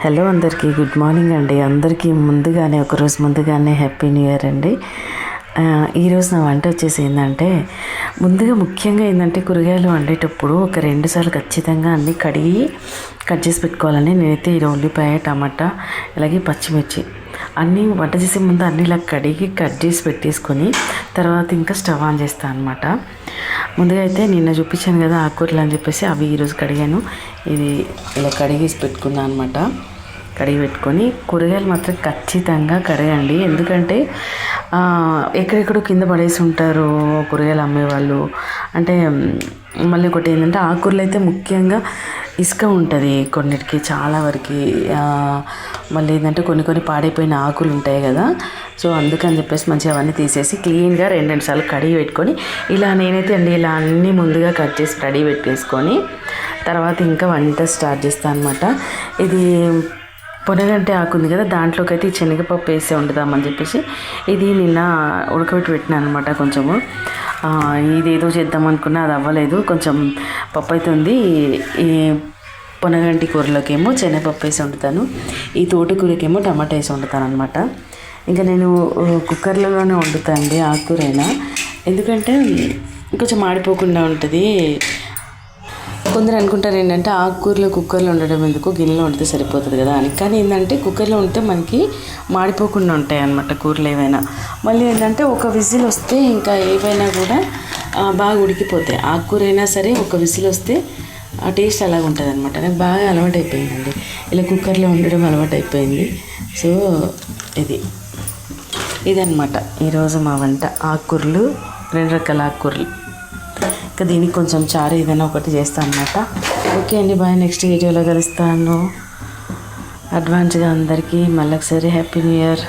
Hello అందరికీ good morning అండి. అందరికీ ముందుగానే ఒకరోజు ముందుగానే హ్యాపీ న్యూ ఇయర్ అండి. ఈరోజు నా వంట వచ్చేసి ఏంటంటే, ముందుగా ముఖ్యంగా ఏంటంటే కూరగాయలు వండేటప్పుడు ఒక 2 సార్లు ఖచ్చితంగా అన్నీ కడిగి కట్ చేసి పెట్టుకోవాలండి. నేనైతే ఈరోజు ఉల్లిపాయ, టమాటా, అలాగే పచ్చిమిర్చి అన్నీ వంట చేసే ముందు అన్నీ ఇలా కడిగి కట్ చేసి పెట్టేసుకొని తర్వాత ఇంకా స్టవ్ ఆన్ చేస్తాను అనమాట. ముందుగా అయితే నిన్న చూపించాను కదా ఆకుకూరలు అని చెప్పేసి, అవి ఈరోజు కడిగాను. ఇది ఇలా కడిగేసి పెట్టుకున్నాను అనమాట. కడిగి పెట్టుకొని కూరగాయలు మాత్రం ఖచ్చితంగా కడగండి. ఎందుకంటే ఎక్కడెక్కడో కింద పడేసి ఉంటారు కూరగాయలు అమ్మేవాళ్ళు. అంటే మళ్ళీ ఒకటి ఏంటంటే ఆకుకూరలు అయితే ముఖ్యంగా ఇసుక ఉంటుంది కొన్నిటికి, చాలా వరకు. మళ్ళీ ఏంటంటే కొన్ని పాడైపోయిన ఆకులు ఉంటాయి కదా. సో అందుకని చెప్పేసి మంచిగా అవన్నీ తీసేసి క్లీన్గా 2 సార్లు కడిగి పెట్టుకొని, ఇలా నేనైతే ఇలా అన్నీ ముందుగా కట్ చేసి రెడీ పెట్టేసుకొని తర్వాత ఇంకా వంట స్టార్ట్ చేస్తాను అనమాట. ఇది పొనగంటి ఆకు ఉంది కదా, దాంట్లోకి అయితే శనగపప్పు వేసి వండుదామని చెప్పేసి ఇది నిన్న ఉడకబెట్టి పెట్టినాను అనమాట. కొంచెము ఇదేదో చేద్దాం అనుకున్నా, అది అవ్వలేదు. కొంచెం పప్పు అయితే ఉంది. ఈ పొనగంటి కూరలోకేమో శనగపప్పు వేసి వండుతాను, ఈ తోటకూరకేమో టమాటా వేసి వండుతాను అనమాట. ఇంకా నేను కుక్కర్లలోనే వండుతాను అండి ఆకుకూరైనా, ఎందుకంటే కొంచెం మాడిపోకుండా ఉంటుంది. కొందరు అనుకుంటారు ఏంటంటే ఆకుకూరలు కుక్కర్లో ఉండడం ఎందుకు, గిన్నెలో వండితే సరిపోతుంది కదా అని. కానీ ఏంటంటే కుక్కర్లో ఉంటే మనకి మాడిపోకుండా ఉంటాయి అన్నమాట కూరలు ఏవైనా. మళ్ళీ ఏంటంటే ఒక విజిల్ వస్తే ఇంకా ఏవైనా కూడా బాగా ఉడికిపోతాయి. ఆకుకూర అయినా సరే ఒక విజిల్ వస్తే ఆ టేస్ట్ అలాగ ఉంటుంది అనమాట. నాకు బాగా అలవాటు అయిపోయిందండి, ఇలా కుక్కర్లో ఉండడం అలవాటు అయిపోయింది. సో ఇదన్నమాట ఈరోజు మా వంట. ఆకుకూరలు, 2 రకాల ఆకుకూరలు. ఇంకా దీనికి కొంచెం చారు ఏదైనా ఒకటి చేస్తాను అనమాట. ఓకే అండి, బాయ్. నెక్స్ట్ వీడియోలో కలుస్తాను. అడ్వాన్స్గా అందరికీ మళ్ళొకసారి హ్యాపీ న్యూ ఇయర్.